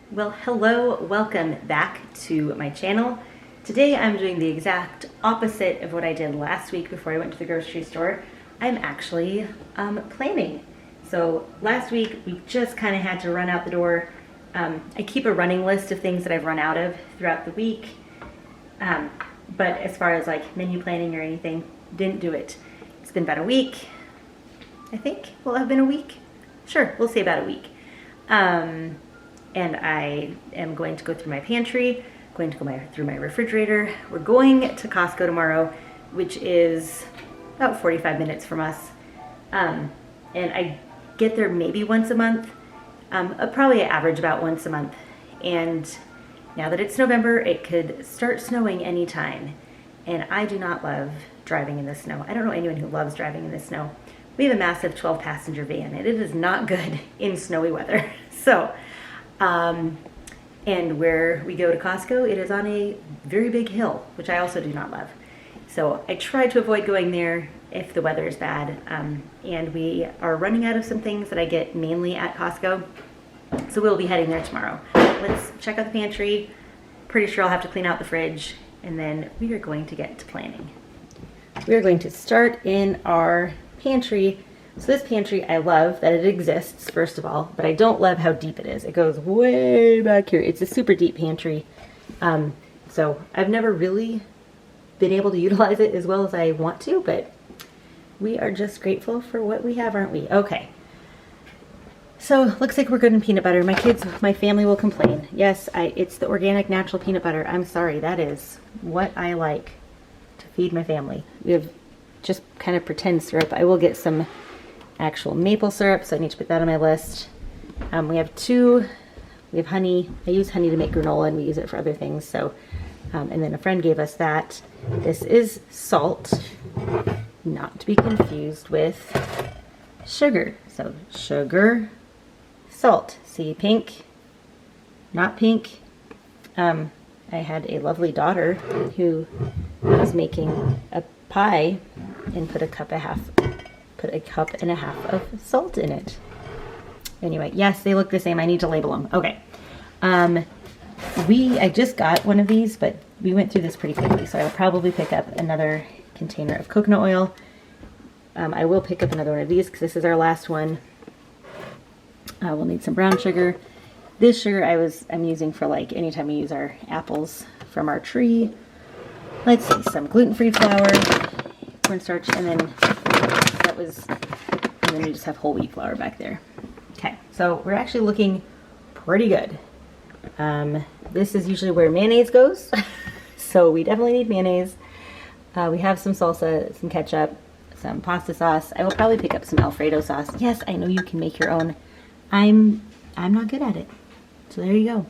Well, hello, welcome back to my channel. Today I'm doing the exact opposite of what I did last week before I went to the grocery store. I'm actually planning. So last week we just kind of had to run out the door. I keep a running list of things that I've run out of throughout the week. But as far as like menu planning or anything, didn't do it. It's been about a week. I think will have been a week. Sure, we'll say about a week. And I am going to go through my pantry, going to go through my refrigerator. We're going to Costco tomorrow, which is about 45 minutes from us. And I get there maybe once a month, probably average about once a month. And now that it's November, it could start snowing anytime. And I do not love driving in the snow. I don't know anyone who loves driving in the snow. We have a massive 12-passenger van, and it is not good in snowy weather. So, and where we go to Costco, it is on a very big hill, which I also do not love. So I try to avoid going there if the weather is bad. And we are running out of some things that I get mainly at Costco. So we'll be heading there tomorrow. Let's check out the pantry. Pretty sure I'll have to clean out the fridge. And then we are going to get to planning. We are going to start in our pantry. So this pantry, I love that it exists, first of all, but I don't love how deep it is. It goes way back here. It's a super deep pantry. So I've never really been able to utilize it as well as I want to, but we are just grateful for what we have, aren't we? Okay. So looks like we're good in peanut butter. My family will complain. Yes, it's the organic natural peanut butter. I'm sorry, that is what I like to feed my family. We have just kind of pretend syrup. I will get some actual maple syrup, so I need to put that on my list. We have honey. I use honey to make granola, and we use it for other things. So, and then a friend gave us that. This is salt, not to be confused with sugar. So sugar, salt. See, pink, not pink. I had a lovely daughter who was making a pie and put a cup and a half of salt in it. Anyway, yes, they look the same. I need to label them. Okay. I just got one of these, but we went through this pretty quickly, so I will probably pick up another container of coconut oil. I will pick up another one of these because this is our last one. We'll need some brown sugar. This sugar I'm using for like anytime we use our apples from our tree. Let's see, some gluten-free flour, cornstarch, and then we just have whole wheat flour back there. Okay, so we're actually looking pretty good. This is usually where mayonnaise goes, so we definitely need mayonnaise. We have some salsa, some ketchup, some pasta sauce. I will probably pick up some Alfredo sauce. Yes, I know you can make your own. I'm not good at it, so there you go.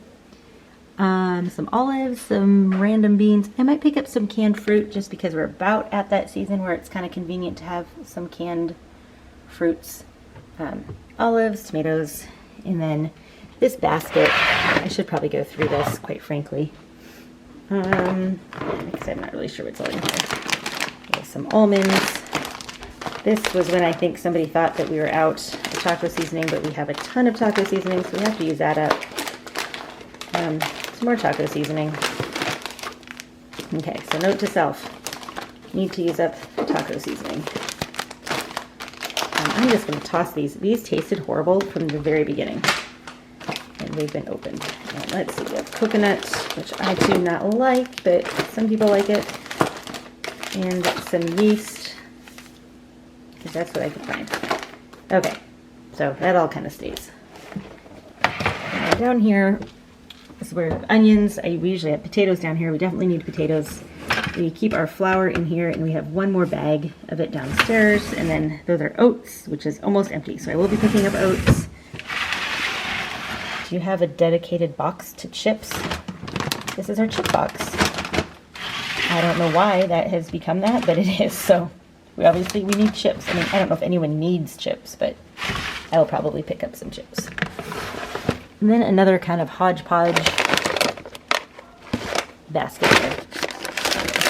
Some olives, some random beans. I might pick up some canned fruit just because we're about at that season where it's kind of convenient to have some canned fruits. Olives, tomatoes, and then this basket. I should probably go through this, quite frankly, because I'm not really sure what's all in here. Okay, some almonds. This was when I think somebody thought that we were out of taco seasoning, but we have a ton of taco seasoning, so we have to use that up. Some more taco seasoning. Okay, so note to self, need to use up taco seasoning. I'm just going to toss these. These tasted horrible from the very beginning, and they've been opened. And let's see, we have coconut, which I do not like, but some people like it, and some yeast, because that's what I could find. Okay, so that all kind of stays. And down here, this is where onions, we usually have potatoes down here. We definitely need potatoes. We keep our flour in here, and we have one more bag of it downstairs. And then those are oats, which is almost empty. So I will be picking up oats. Do you have a dedicated box to chips? This is our chip box. I don't know why that has become that, but it is. So we need chips. I mean, I don't know if anyone needs chips, but I will probably pick up some chips. And then another kind of hodgepodge basket there.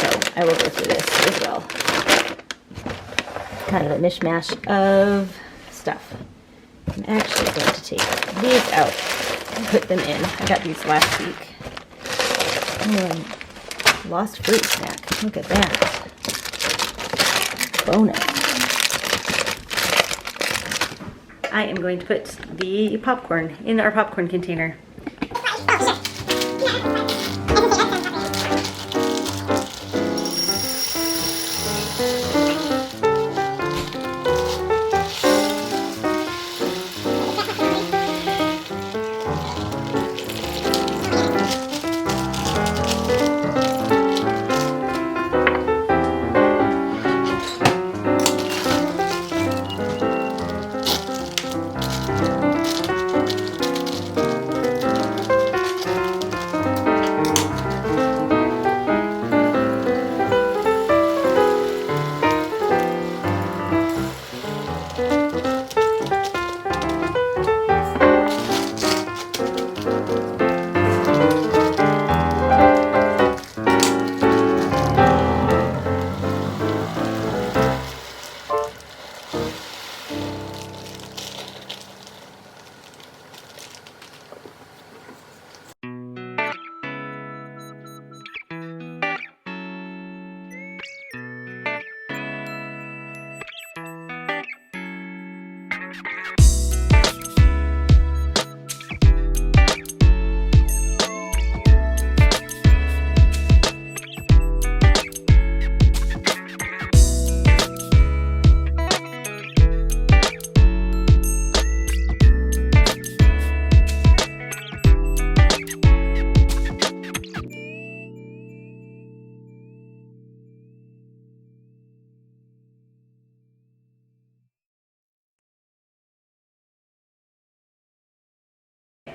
So I will go through this as well. Kind of a mishmash of stuff. I'm actually going to take these out put them in. I got these last week. Oh, lost fruit snack. Look at that. Bonus. I am going to put the popcorn in our popcorn container.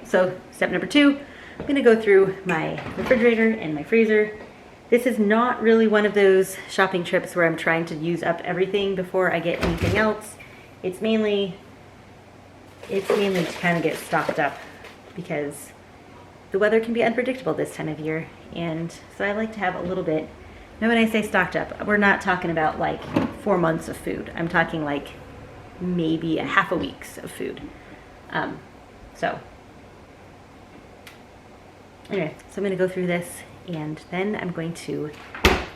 So step number 2, I'm gonna go through my refrigerator and my freezer. This is not really one of those shopping trips where I'm trying to use up everything before I get anything else. It's mainly to kind of get stocked up because the weather can be unpredictable this time of year. And so I like to have a little bit. Now when I say stocked up, we're not talking about like 4 months of food. I'm talking like maybe a half a week's of food. Anyway, so I'm going to go through this and then I'm going to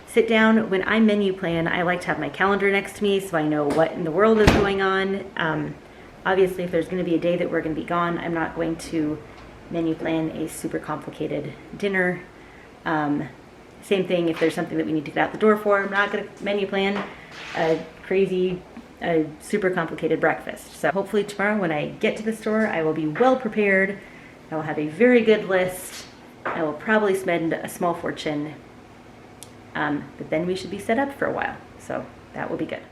sit down. When I menu plan, I like to have my calendar next to me so I know what in the world is going on. Obviously, if there's going to be a day that we're going to be gone, I'm not going to menu plan a super complicated dinner. Same thing if there's something that we need to get out the door for. I'm not going to menu plan a super complicated breakfast. So hopefully tomorrow when I get to the store, I will be well prepared. I will have a very good list. I will probably spend a small fortune, but then we should be set up for a while. So that will be good.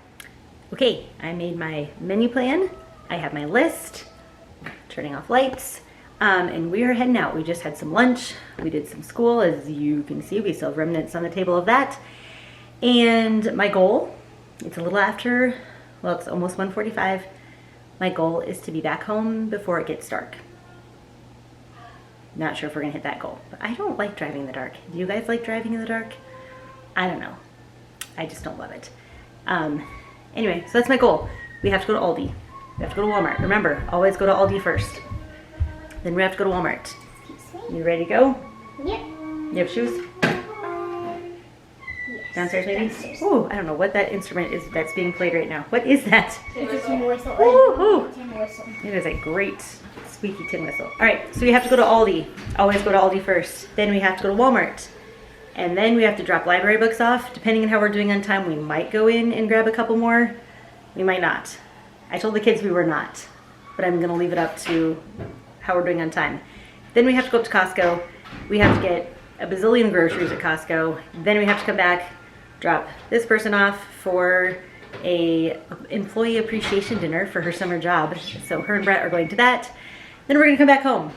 Okay, I made my menu plan. I have my list, turning off lights, and we are heading out. We just had some lunch. We did some school. As you can see, we still have remnants on the table of that. And my goal, it's a little after, well, it's almost 1:45. My goal is to be back home before it gets dark. Not sure if we're gonna hit that goal, but I don't like driving in the dark. Do you guys like driving in the dark? I don't know. I just don't love it. Anyway, so that's my goal. We have to go to Aldi. We have to go to Walmart. Remember, always go to Aldi first. Then we have to go to Walmart. You ready to go? Yep. You have shoes? Yes. Downstairs maybe? Downstairs. Ooh, I don't know what that instrument is that's being played right now. What is that? It's a tin whistle. Ooh, Tin whistle. it is a great squeaky tin whistle. All right, so we have to go to Aldi. Always go to Aldi first. Then we have to go to Walmart. And then we have to drop library books off. Depending on how we're doing on time, we might go in and grab a couple more. We might not. I told the kids we were not, but I'm gonna leave it up to how we're doing on time. Then we have to go up to Costco. We have to get a bazillion groceries at Costco. Then we have to come back, drop this person off for a employee appreciation dinner for her summer job. So her and Brett are going to that. Then we're gonna come back home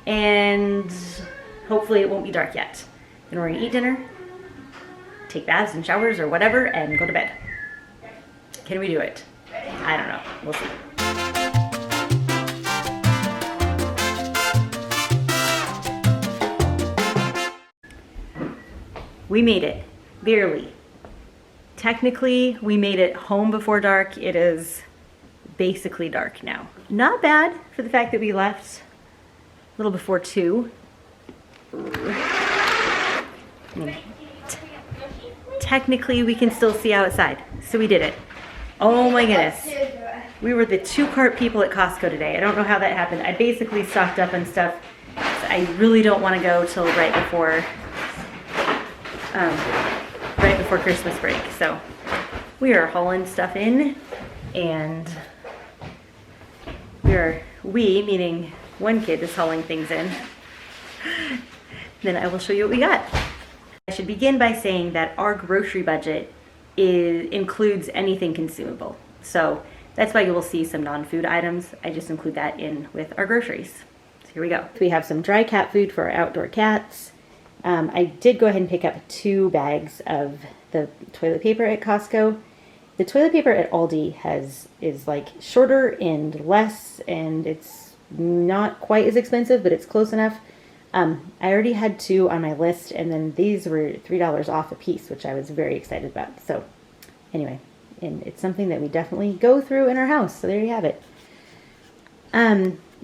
and hopefully it won't be dark yet. Then we're gonna eat dinner, take baths and showers or whatever, and go to bed. Can we do it? I don't know, we'll see. We made it, barely. Technically, we made it home before dark. It is basically dark now. Not bad for the fact that we left little before 2. Technically, we can still see outside, so we did it. Oh my goodness. We were the 2-cart people at Costco today. I don't know how that happened. I basically stocked up on stuff. So I really don't want to go till right before Christmas break. So we are hauling stuff in, and we, meaning one kid, is hauling things in. Then I will show you what we got. I should begin by saying that our grocery budget includes anything consumable. So that's why you will see some non-food items. I just include that in with our groceries. So here we go. We have some dry cat food for our outdoor cats. I did go ahead and pick up 2 bags of the toilet paper at Costco. The toilet paper at Aldi is like shorter and less, and it's not quite as expensive, but it's close enough. I already had 2 on my list, and then these were $3 off a piece, which I was very excited about. So anyway, and it's something that we definitely go through in our house. So there you have it.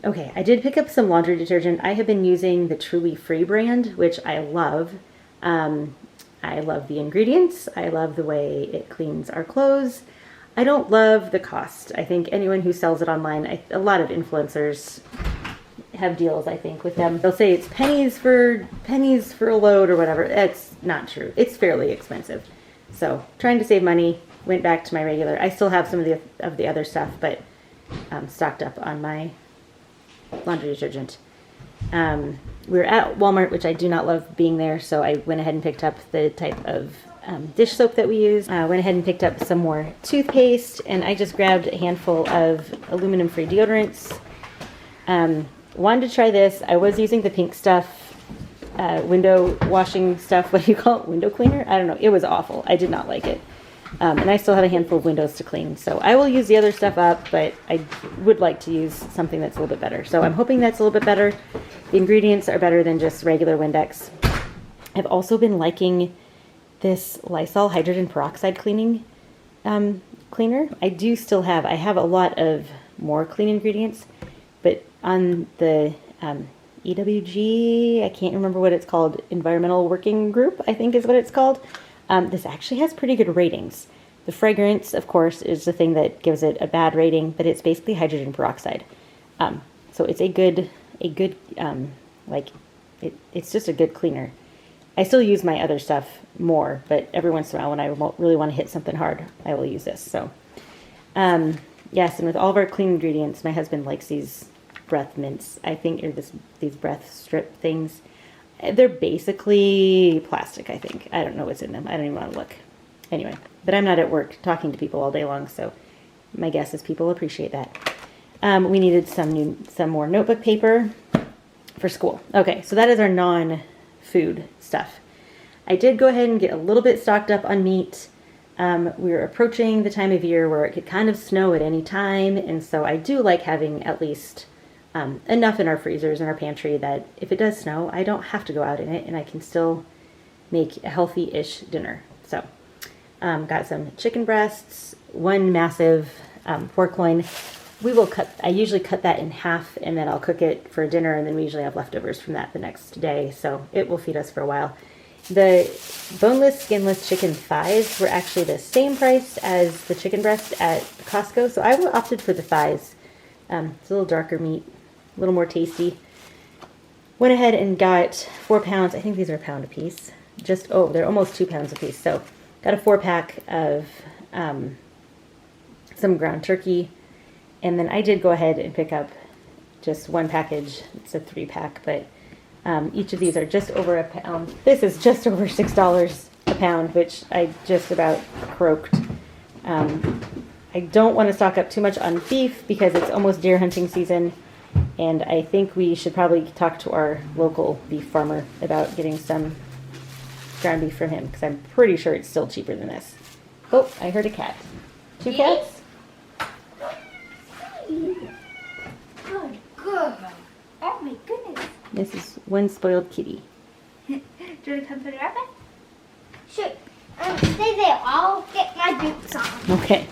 Okay, I did pick up some laundry detergent. I have been using the Truly Free brand, which I love. I love the ingredients. I love the way it cleans our clothes. I don't love the cost. I think anyone who sells it online, a lot of influencers have deals, I think, with them. They'll say it's pennies for a load or whatever. That's not true. It's fairly expensive. So trying to save money, went back to my regular. I still have some of the other stuff, but stocked up on my laundry detergent. We were at Walmart, which I do not love being there, so I went ahead and picked up the type of dish soap that we use. Went ahead and picked up some more toothpaste, and I just grabbed a handful of aluminum-free deodorants. Wanted to try this. I was using the Pink Stuff window washing stuff. What do you call it? Window cleaner? I don't know. It was awful. I did not like it. And I still have a handful of windows to clean. So I will use the other stuff up, but I would like to use something that's a little bit better. So I'm hoping that's a little bit better. The ingredients are better than just regular Windex. I've also been liking this Lysol hydrogen peroxide cleaning cleaner. I have a lot of more clean ingredients, but on the EWG, I can't remember what it's called, Environmental Working Group, I think is what it's called. This actually has pretty good ratings. The fragrance, of course, is the thing that gives it a bad rating, but it's basically hydrogen peroxide. So it's it's just a good cleaner. I still use my other stuff more, but every once in a while when I really want to hit something hard, I will use this. So, yes, and with all of our clean ingredients, my husband likes these breath mints, I think, or these breath strip things. They're basically plastic, I think. I don't know what's in them. I don't even want to look. Anyway, but I'm not at work talking to people all day long, so my guess is people appreciate that. We needed some more notebook paper for school. Okay, so that is our non-food stuff. I did go ahead and get a little bit stocked up on meat. We're approaching the time of year where it could kind of snow at any time, and so I do like having at least enough in our freezers and our pantry that if it does snow, I don't have to go out in it, and I can still make a healthy-ish dinner. So, got some chicken breasts, one massive pork loin. I usually cut that in half, and then I'll cook it for dinner, and then we usually have leftovers from that the next day, so it will feed us for a while. The boneless, skinless chicken thighs were actually the same price as the chicken breast at Costco, so I opted for the thighs. It's a little darker meat, a little more tasty. Went ahead and got 4 pounds. I think these are a pound a piece. They're almost 2 pounds a piece. So got a 4-pack of some ground turkey. And then I did go ahead and pick up just one package. It's a 3-pack, but each of these are just over a pound. This is just over $6 a pound, which I just about croaked. I don't want to stock up too much on beef because it's almost deer hunting season, and I think we should probably talk to our local beef farmer about getting some ground beef from him, because I'm pretty sure it's still cheaper than this. Oh, I heard a cat. 2 cats? Good girl. Oh my goodness. This is one spoiled kitty. Do you want to come put it up? Sure. Stay there. I'll get my boots on. Okay.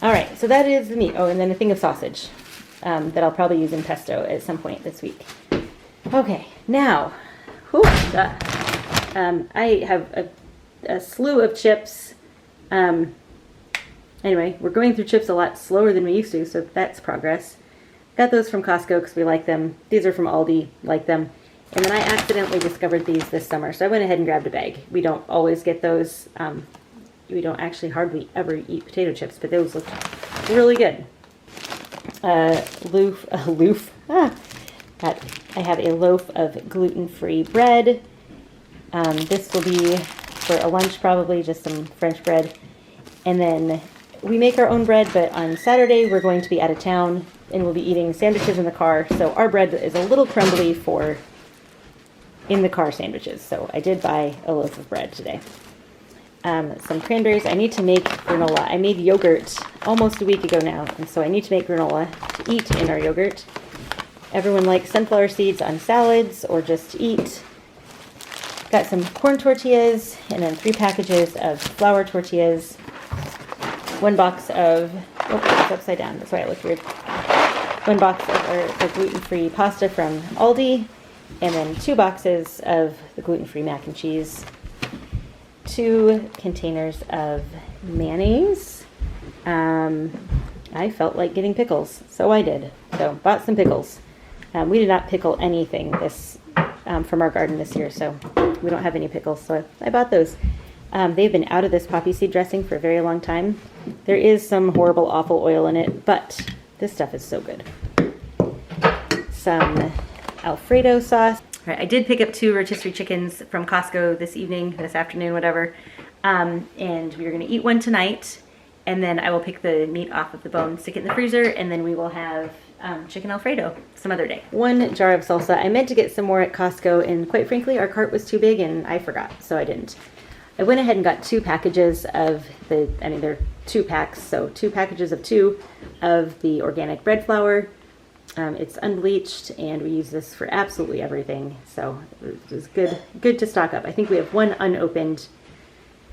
All right, so that is the meat. Oh, and then a thing of sausage. that I'll probably use in pesto at some point this week. Okay, now, I have a slew of chips. Anyway, we're going through chips a lot slower than we used to, so that's progress. Got those from Costco because we like them. These are from Aldi, like them. And then I accidentally discovered these this summer, so I went ahead and grabbed a bag. We don't always get those. We don't actually hardly ever eat potato chips, but those look really good. I have a loaf of gluten-free bread. This will be for a lunch probably, just some French bread. And then we make our own bread, but on Saturday we're going to be out of town and we'll be eating sandwiches in the car. So our bread is a little crumbly for in the car sandwiches. So I did buy a loaf of bread today. Some cranberries. I need to make granola. I made yogurt almost a week ago now, and so I need to make granola to eat in our yogurt. Everyone likes sunflower seeds on salads or just to eat. Got some corn tortillas and then 3 packages of flour tortillas. 1 box of, it's upside down, that's why it looked weird. 1 box of our gluten-free pasta from Aldi, and then 2 boxes of the gluten-free mac and cheese. 2 containers of mayonnaise. I felt like getting pickles, so I did. So bought some pickles. We did not pickle anything this from our garden this year, so we don't have any pickles, so I bought those. They've been out of this poppy seed dressing for a very long time. There is some horrible, awful oil in it, but this stuff is so good. Some Alfredo sauce. All right, I did pick up 2 rotisserie chickens from Costco this afternoon, whatever. And we are going to eat one tonight, and then I will pick the meat off of the bone, stick it in the freezer, and then we will have chicken Alfredo some other day. 1 jar of salsa. I meant to get some more at Costco, and quite frankly, our cart was too big, and I forgot, so I didn't. I went ahead and got 2 packages of they're 2 packs, so 2 packages of 2 of the organic bread flour. It's unbleached, and we use this for absolutely everything, so it was good to stock up. I think we have 1 unopened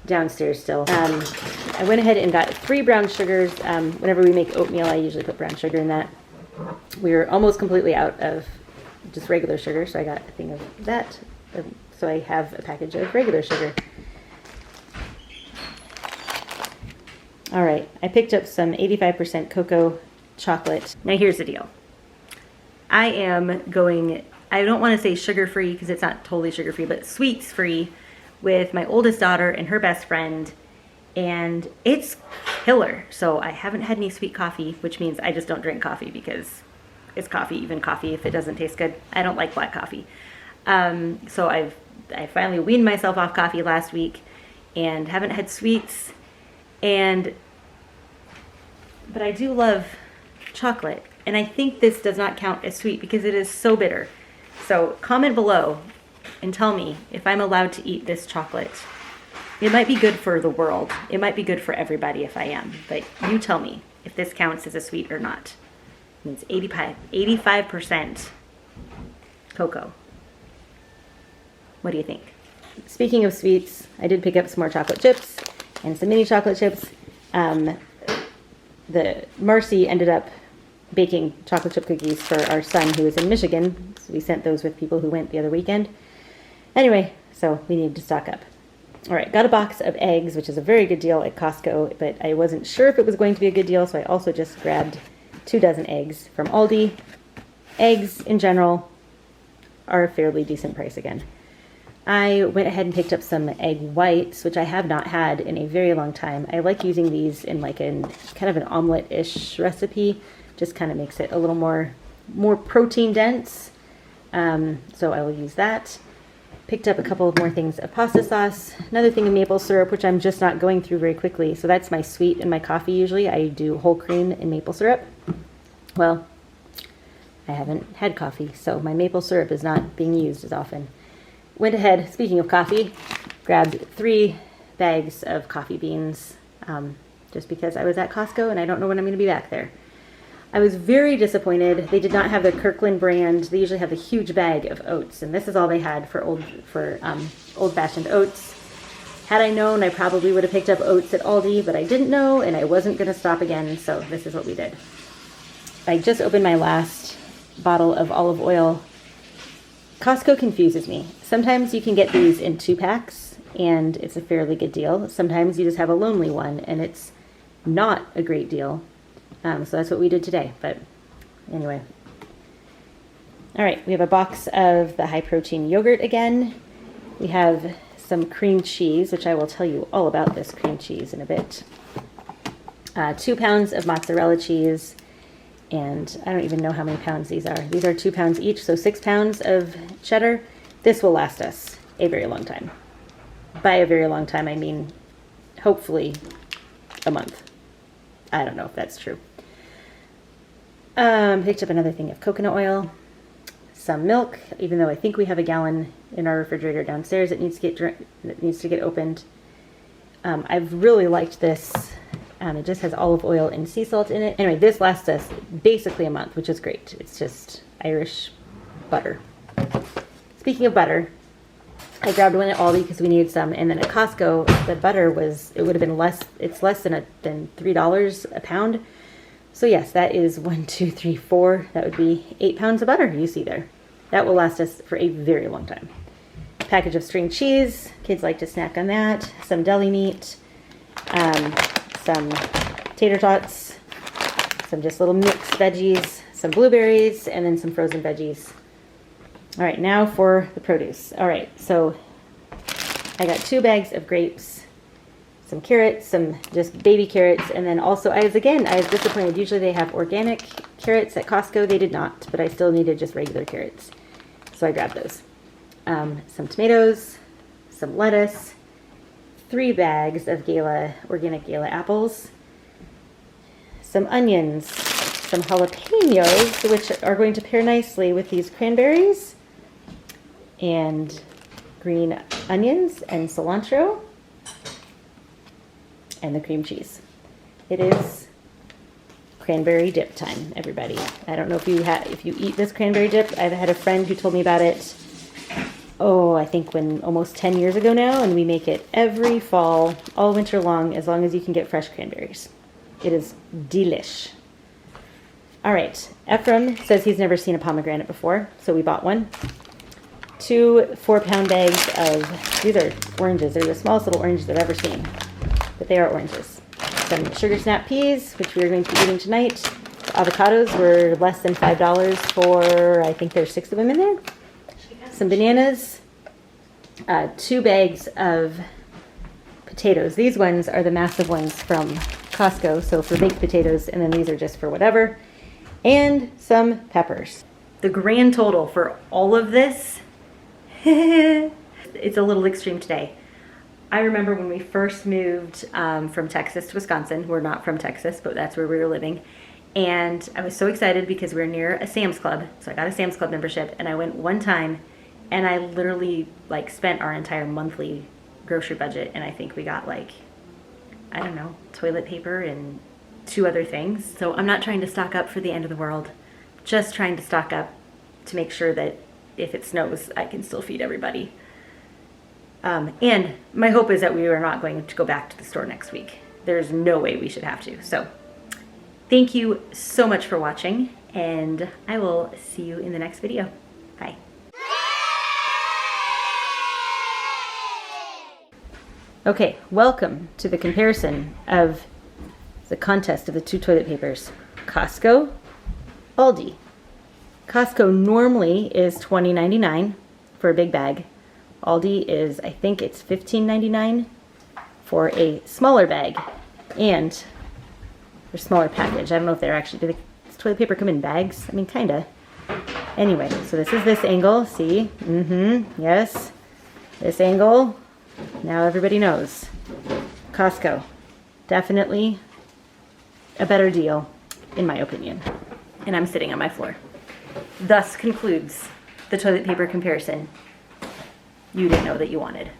downstairs still. I went ahead and got 3 brown sugars. Whenever we make oatmeal, I usually put brown sugar in that. We were almost completely out of just regular sugar, so I got a thing of that. So I have a package of regular sugar. All right, I picked up some 85% cocoa chocolate. Now here's the deal. I am going, I don't want to say sugar-free because it's not totally sugar-free, but sweets-free with my oldest daughter and her best friend, and it's killer. So I haven't had any sweet coffee, which means I just don't drink coffee because it's coffee, even coffee, if it doesn't taste good. I don't like black coffee. So I finally weaned myself off coffee last week and haven't had sweets, but I do love chocolate, and I think this does not count as sweet because it is so bitter. So comment below and tell me if I'm allowed to eat this chocolate. It might be good for the world. It might be good for everybody if I am, but you tell me if this counts as a sweet or not. It's 85% cocoa. What do you think? Speaking of sweets, I did pick up some more chocolate chips and some mini chocolate chips. Marcy ended up baking chocolate chip cookies for our son who was in Michigan. So we sent those with people who went the other weekend. Anyway, so we needed to stock up. All right, got a box of eggs, which is a very good deal at Costco, but I wasn't sure if it was going to be a good deal, so I also just grabbed 2 dozen eggs from Aldi. Eggs, in general, are a fairly decent price again. I went ahead and picked up some egg whites, which I have not had in a very long time. I like using these in like kind of an omelet-ish recipe. Just kind of makes it a little more protein dense. So I will use that. Picked up a couple of more things of pasta sauce. Another thing of maple syrup, which I'm just not going through very quickly. So that's my sweet in my coffee usually. I do whole cream and maple syrup. Well, I haven't had coffee, so my maple syrup is not being used as often. Went ahead, speaking of coffee, grabbed 3 bags of coffee beans just because I was at Costco and I don't know when I'm going to be back there. I was very disappointed. They did not have the Kirkland brand. They usually have a huge bag of oats, and this is all they had for old-fashioned oats. Had I known, I probably would have picked up oats at Aldi, but I didn't know, and I wasn't going to stop again, so this is what we did. I just opened my last bottle of olive oil. Costco confuses me. Sometimes you can get these in 2-packs and it's a fairly good deal. Sometimes you just have a lonely one and it's not a great deal. So that's what we did today. But anyway. All right, we have a box of the high protein yogurt again. We have some cream cheese, which I will tell you all about this cream cheese in a bit. 2 pounds of mozzarella cheese. And I don't even know how many pounds these are. These are 2 pounds each, so 6 pounds of cheddar. This will last us a very long time. By a very long time, I mean hopefully a month. I don't know if that's true. Picked up another thing of coconut oil, some milk, even though I think we have a gallon in our refrigerator downstairs that needs to get opened. I've really liked this. It just has olive oil and sea salt in it. Anyway, this lasts us basically a month, which is great. It's just Irish butter. Speaking of butter, I grabbed one at Aldi because we needed some, and then at Costco, the butter it would have been less, it's less than $3 a pound. So yes, that is 1, 2, 3, 4. That would be 8 pounds of butter you see there. That will last us for a very long time. Package of string cheese. Kids like to snack on that. Some deli meat. Some tater tots, some just little mixed veggies, some blueberries, and then some frozen veggies. All right, now for the produce. All right, so I got 2 bags of grapes, some carrots, some just baby carrots, and then also I was disappointed. Usually they have organic carrots at Costco. They did not, but I still needed just regular carrots. So I grabbed those. Some tomatoes, some lettuce, 3 bags of organic Gala apples, some onions, some jalapenos, which are going to pair nicely with these cranberries, and green onions and cilantro, and the cream cheese. It is cranberry dip time, everybody. I don't know if you eat this cranberry dip. I've had a friend who told me about it. I think almost 10 years ago now, and we make it every fall, all winter long as you can get fresh cranberries. It is delish. All right, Ephraim says he's never seen a pomegranate before, so we bought one. 2 4-pound bags of, these are oranges. They're the smallest little oranges I've ever seen, but they are oranges. Some sugar snap peas, which we are going to be eating tonight. Avocados were less than $5 for, I think there's 6 of them in there. Some bananas, 2 bags of potatoes. These ones are the massive ones from Costco, so for baked potatoes, and then these are just for whatever. And some peppers. The grand total for all of this, it's a little extreme today. I remember when we first moved from Texas to Wisconsin. We're not from Texas, but that's where we were living. And I was so excited because we were near a Sam's Club. So I got a Sam's Club membership, and I went one time, and I literally spent our entire monthly grocery budget, and I think we got I don't know, toilet paper and 2 other things. So I'm not trying to stock up for the end of the world, just trying to stock up to make sure that if it snows, I can still feed everybody. And my hope is that we are not going to go back to the store next week. There's no way we should have to. So thank you so much for watching, and I will see you in the next video. Bye. Okay, welcome to the comparison of the contest of the 2 toilet papers. Costco, Aldi. Costco normally is $20.99 for a big bag. Aldi is, I think it's $15.99 for a smaller bag and a smaller package. I don't know if they're actually, does toilet paper come in bags? I mean, kinda. Anyway, so this is this angle, see? Yes. This angle. Now everybody knows. Costco. Definitely a better deal, in my opinion. And I'm sitting on my floor. Thus concludes the toilet paper comparison you didn't know that you wanted.